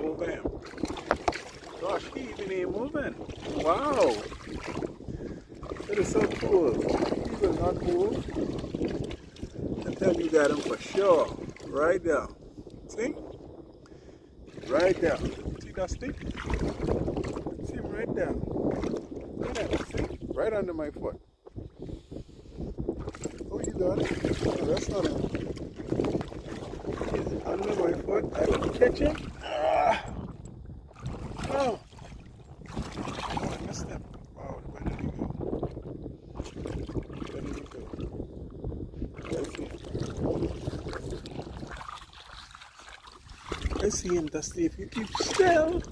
over him. Gosh, he even ain't moving. Wow. That is so cool. He will not move until you got him for sure. Right there. See? Right there. See that stick? See him right there. Look at that. See? Right under my foot. Oh, you got it? No, that's not him. He's under my foot. I can catch him. Ah. Oh. Oh, I missed him. Wow, where did he go? Where did he go? I see him, Dusty. If you keep still.